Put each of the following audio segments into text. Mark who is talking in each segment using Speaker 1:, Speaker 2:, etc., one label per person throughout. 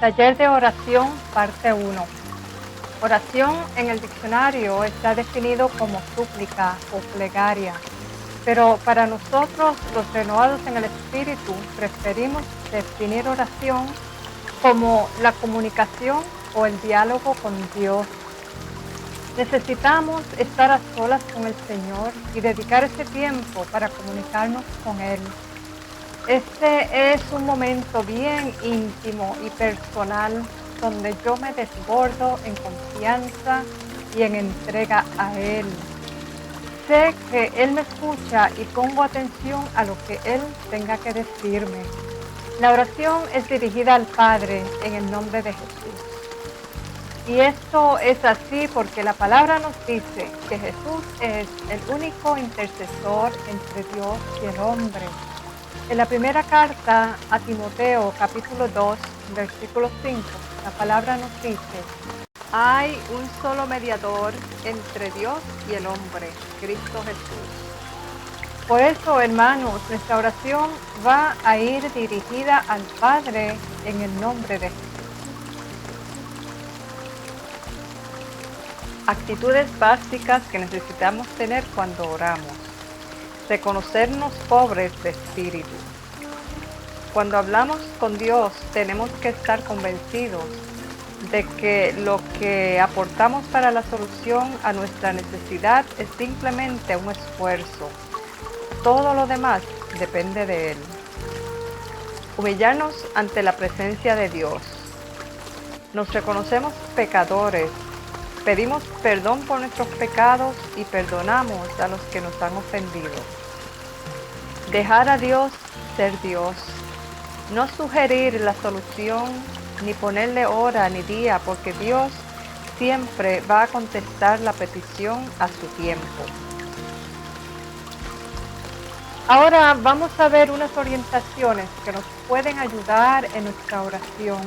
Speaker 1: Taller de oración, parte 1. Oración en el diccionario está definido como súplica o plegaria, pero para nosotros, los renovados en el Espíritu, preferimos definir oración como la comunicación o el diálogo con Dios. Necesitamos estar a solas con el Señor y dedicar ese tiempo para comunicarnos con Él. Este es un momento bien íntimo y personal donde yo me desbordo en confianza y en entrega a Él. Sé que Él me escucha y pongo atención a lo que Él tenga que decirme. La oración es dirigida al Padre en el nombre de Jesús. Y esto es así porque la palabra nos dice que Jesús es el único intercesor entre Dios y el hombre. En la primera carta a Timoteo, capítulo 2, versículo 5, la palabra nos dice: hay un solo mediador entre Dios y el hombre, Cristo Jesús. Por eso, hermanos, nuestra oración va a ir dirigida al Padre en el nombre de Jesús. Actitudes básicas que necesitamos tener cuando oramos. Reconocernos pobres de espíritu. Cuando hablamos con Dios, tenemos que estar convencidos de que lo que aportamos para la solución a nuestra necesidad es simplemente un esfuerzo. Todo lo demás depende de Él. Humillarnos ante la presencia de Dios. Nos reconocemos pecadores, pedimos perdón por nuestros pecados y perdonamos a los que nos han ofendido. Dejar a Dios ser Dios. No sugerir la solución ni ponerle hora ni día, porque Dios siempre va a contestar la petición a su tiempo. Ahora vamos a ver unas orientaciones que nos pueden ayudar en nuestra oración.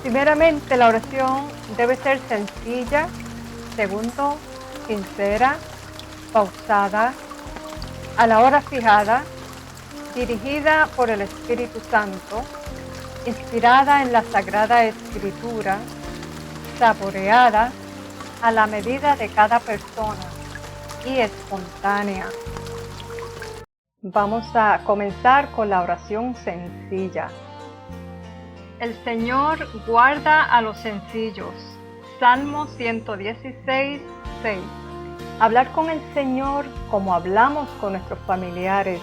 Speaker 1: Primeramente, la oración debe ser sencilla. Segundo, sincera, pausada, a la hora fijada, dirigida por el Espíritu Santo, inspirada en la Sagrada Escritura, saboreada a la medida de cada persona y espontánea. Vamos a comenzar con la oración sencilla. El Señor guarda a los sencillos. Salmo 116, 6. Hablar con el Señor como hablamos con nuestros familiares,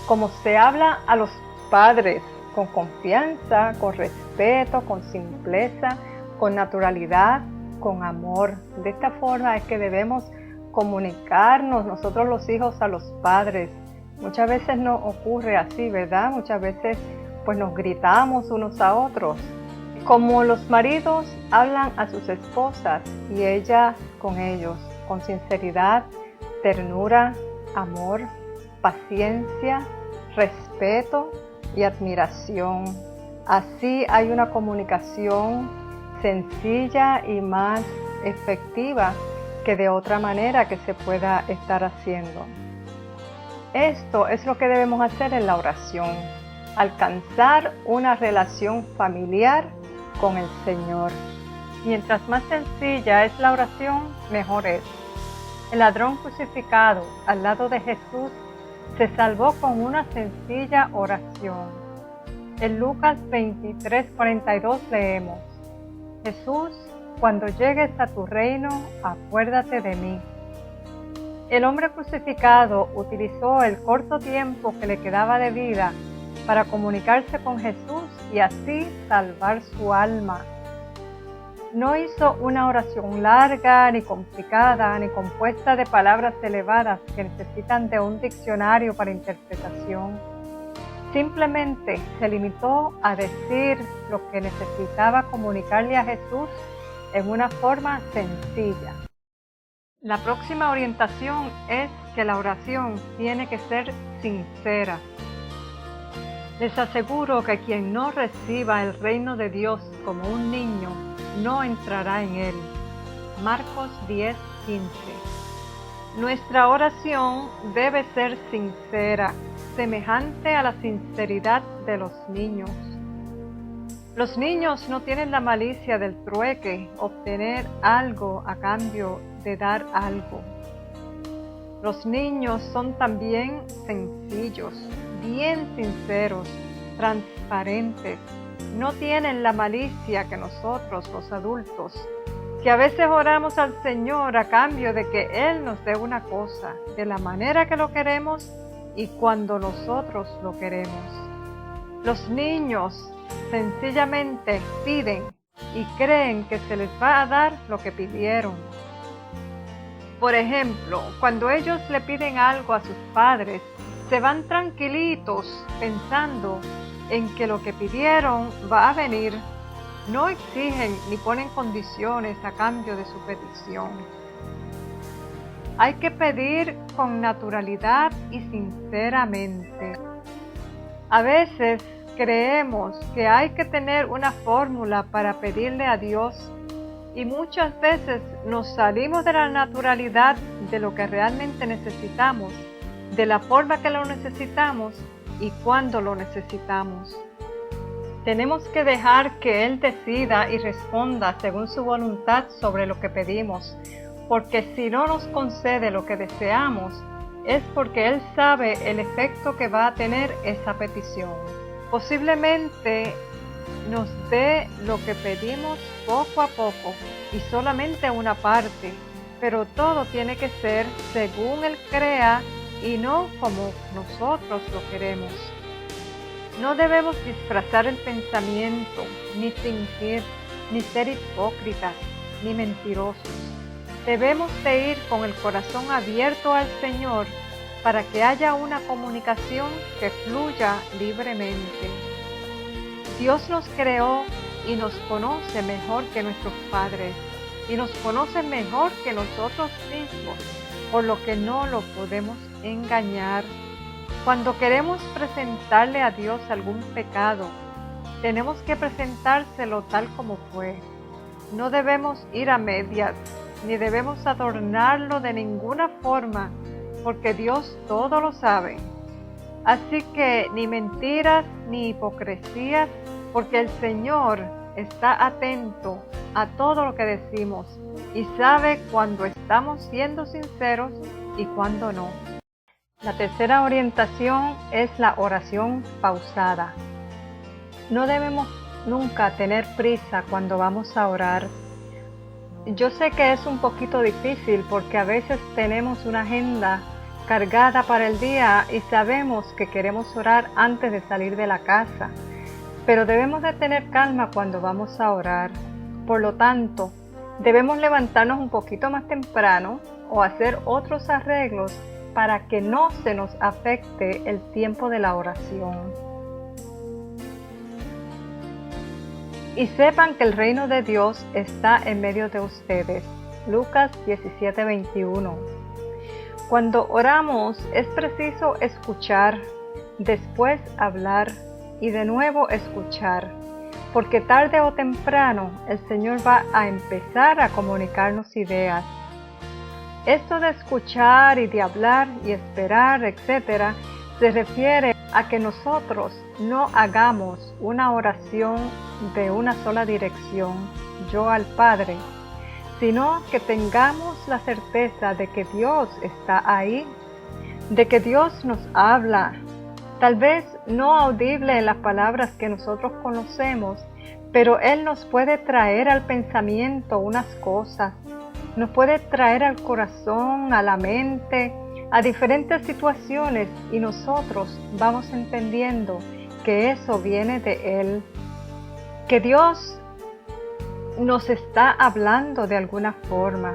Speaker 1: como se habla a los padres, con confianza, con respeto, con simpleza, con naturalidad, con amor. De esta forma es que debemos comunicarnos nosotros los hijos a los padres. Muchas veces no ocurre así, ¿verdad? Muchas veces pues nos gritamos unos a otros. Como los maridos hablan a sus esposas y ellas con ellos, con sinceridad, ternura, amor, paciencia, respeto y admiración. Así hay una comunicación sencilla y más efectiva que de otra manera que se pueda estar haciendo. Esto es lo que debemos hacer en la oración, alcanzar una relación familiar con el Señor. Mientras más sencilla es la oración, mejor es. El ladrón crucificado al lado de Jesús se salvó con una sencilla oración. En Lucas 23:42 leemos: Jesús, cuando llegues a tu reino, acuérdate de mí. El hombre crucificado utilizó el corto tiempo que le quedaba de vida para comunicarse con Jesús y así salvar su alma. No hizo una oración larga, ni complicada, ni compuesta de palabras elevadas que necesitan de un diccionario para interpretación. Simplemente se limitó a decir lo que necesitaba comunicarle a Jesús en una forma sencilla. La próxima orientación es que la oración tiene que ser sincera. Les aseguro que quien no reciba el reino de Dios como un niño, no entrará en él. Marcos 10:15. Nuestra oración debe ser sincera, semejante a la sinceridad de los niños. Los niños no tienen la malicia del trueque, obtener algo a cambio de dar algo. Los niños son también sencillos, bien sinceros, transparentes. No tienen la malicia que nosotros, los adultos, que a veces oramos al Señor a cambio de que Él nos dé una cosa, de la manera que lo queremos y cuando nosotros lo queremos. Los niños sencillamente piden y creen que se les va a dar lo que pidieron. Por ejemplo, cuando ellos le piden algo a sus padres, se van tranquilitos pensando en que lo que pidieron va a venir. No exigen ni ponen condiciones a cambio de su petición. Hay que pedir con naturalidad y sinceramente. A veces creemos que hay que tener una fórmula para pedirle a Dios y muchas veces nos salimos de la naturalidad de lo que realmente necesitamos, de la forma que lo necesitamos y cuándo lo necesitamos. Tenemos que dejar que Él decida y responda según su voluntad sobre lo que pedimos, porque si no nos concede lo que deseamos, es porque Él sabe el efecto que va a tener esa petición. Posiblemente nos dé lo que pedimos poco a poco y solamente una parte, pero todo tiene que ser según Él crea y no como nosotros lo queremos. No debemos disfrazar el pensamiento, ni fingir, ni ser hipócritas, ni mentirosos. Debemos de ir con el corazón abierto al Señor para que haya una comunicación que fluya libremente. Dios nos creó y nos conoce mejor que nuestros padres y nos conoce mejor que nosotros mismos, por lo que no lo podemos engañar. Cuando queremos presentarle a Dios algún pecado, tenemos que presentárselo tal como fue. No debemos ir a medias, ni debemos adornarlo de ninguna forma, porque Dios todo lo sabe. Así que ni mentiras ni hipocresías, porque el Señor está atento a todo lo que decimos y sabe cuando estamos siendo sinceros y cuando no. La tercera orientación es la oración pausada. No debemos nunca tener prisa cuando vamos a orar. Yo sé que es un poquito difícil porque a veces tenemos una agenda cargada para el día y sabemos que queremos orar antes de salir de la casa, pero debemos de tener calma cuando vamos a orar. Por lo tanto, debemos levantarnos un poquito más temprano o hacer otros arreglos para que no se nos afecte el tiempo de la oración. Y sepan que el reino de Dios está en medio de ustedes. Lucas 17:21. Cuando oramos es preciso escuchar, después hablar y de nuevo escuchar, porque tarde o temprano el Señor va a empezar a comunicarnos ideas. Esto de escuchar y de hablar y esperar, etc., se refiere a que nosotros no hagamos una oración de una sola dirección, yo al Padre, sino que tengamos la certeza de que Dios está ahí, de que Dios nos habla, tal vez no audible en las palabras que nosotros conocemos, pero Él nos puede traer al pensamiento unas cosas, nos puede traer al corazón, a la mente, a diferentes situaciones y nosotros vamos entendiendo que eso viene de Él, que Dios nos está hablando de alguna forma.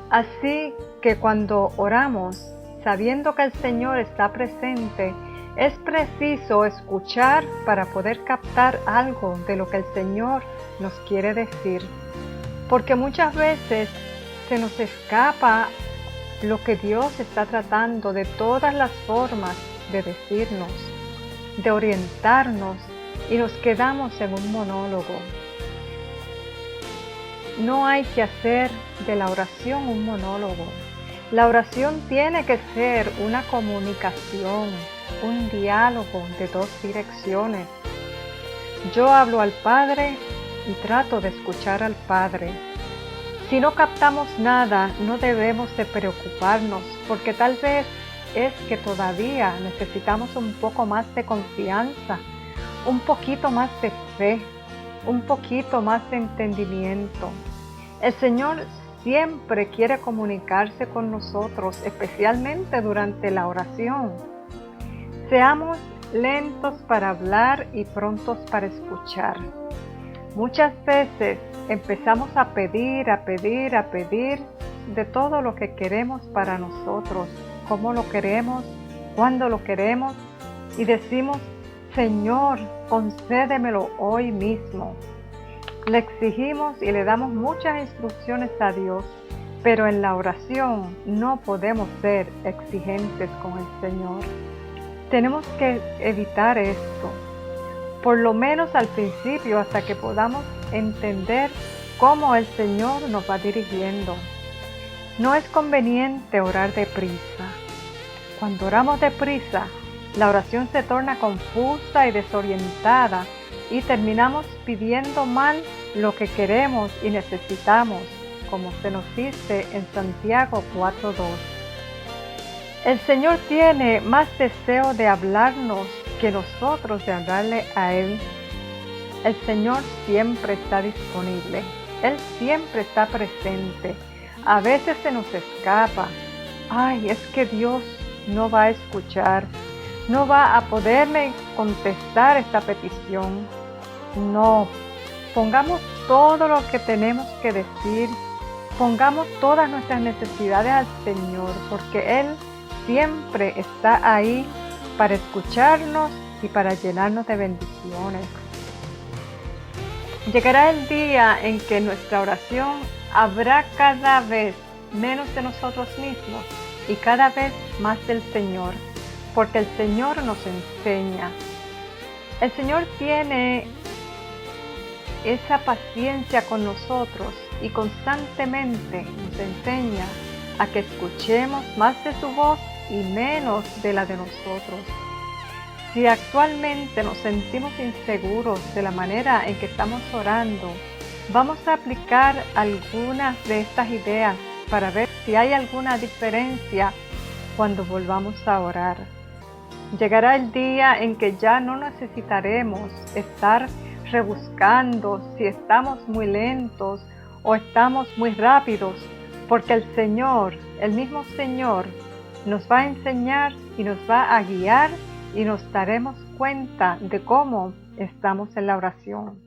Speaker 1: Así que cuando oramos, sabiendo que el Señor está presente, es preciso escuchar para poder captar algo de lo que el Señor nos quiere decir. Porque muchas veces se nos escapa lo que Dios está tratando de todas las formas de decirnos, de orientarnos, y nos quedamos en un monólogo. No hay que hacer de la oración un monólogo. La oración tiene que ser una comunicación, un diálogo de dos direcciones. Yo hablo al Padre y trato de escuchar al Padre. Si no captamos nada, no debemos de preocuparnos, porque tal vez es que todavía necesitamos un poco más de confianza, un poquito más de fe, un poquito más de entendimiento. El Señor siempre quiere comunicarse con nosotros, especialmente durante la oración. Seamos lentos para hablar y prontos para escuchar. Muchas veces empezamos a pedir de todo lo que queremos para nosotros, cómo lo queremos, cuándo lo queremos, y decimos: Señor, concédemelo hoy mismo. Le exigimos y le damos muchas instrucciones a Dios, pero en la oración no podemos ser exigentes con el Señor. Tenemos que evitar esto, por lo menos al principio, hasta que podamos entender cómo el Señor nos va dirigiendo. No es conveniente orar deprisa. Cuando oramos deprisa, la oración se torna confusa y desorientada y terminamos pidiendo mal lo que queremos y necesitamos, como se nos dice en Santiago 4:2. El Señor tiene más deseo de hablarnos que nosotros de hablarle a Él. El Señor siempre está disponible. Él siempre está presente. A veces se nos escapa. Ay, es que Dios no va a escuchar. No va a poderme contestar esta petición. No. Pongamos todo lo que tenemos que decir. Pongamos todas nuestras necesidades al Señor, porque Él siempre está ahí para escucharnos y para llenarnos de bendiciones. Llegará el día en que en nuestra oración habrá cada vez menos de nosotros mismos y cada vez más del Señor, porque el Señor nos enseña. El Señor tiene esa paciencia con nosotros y constantemente nos enseña a que escuchemos más de su voz y menos de la de nosotros. Si actualmente nos sentimos inseguros de la manera en que estamos orando, vamos a aplicar algunas de estas ideas para ver si hay alguna diferencia cuando volvamos a orar. Llegará el día en que ya no necesitaremos estar rebuscando si estamos muy lentos o estamos muy rápidos, porque el Señor, el mismo Señor, nos va a enseñar y nos va a guiar y nos daremos cuenta de cómo estamos en la oración.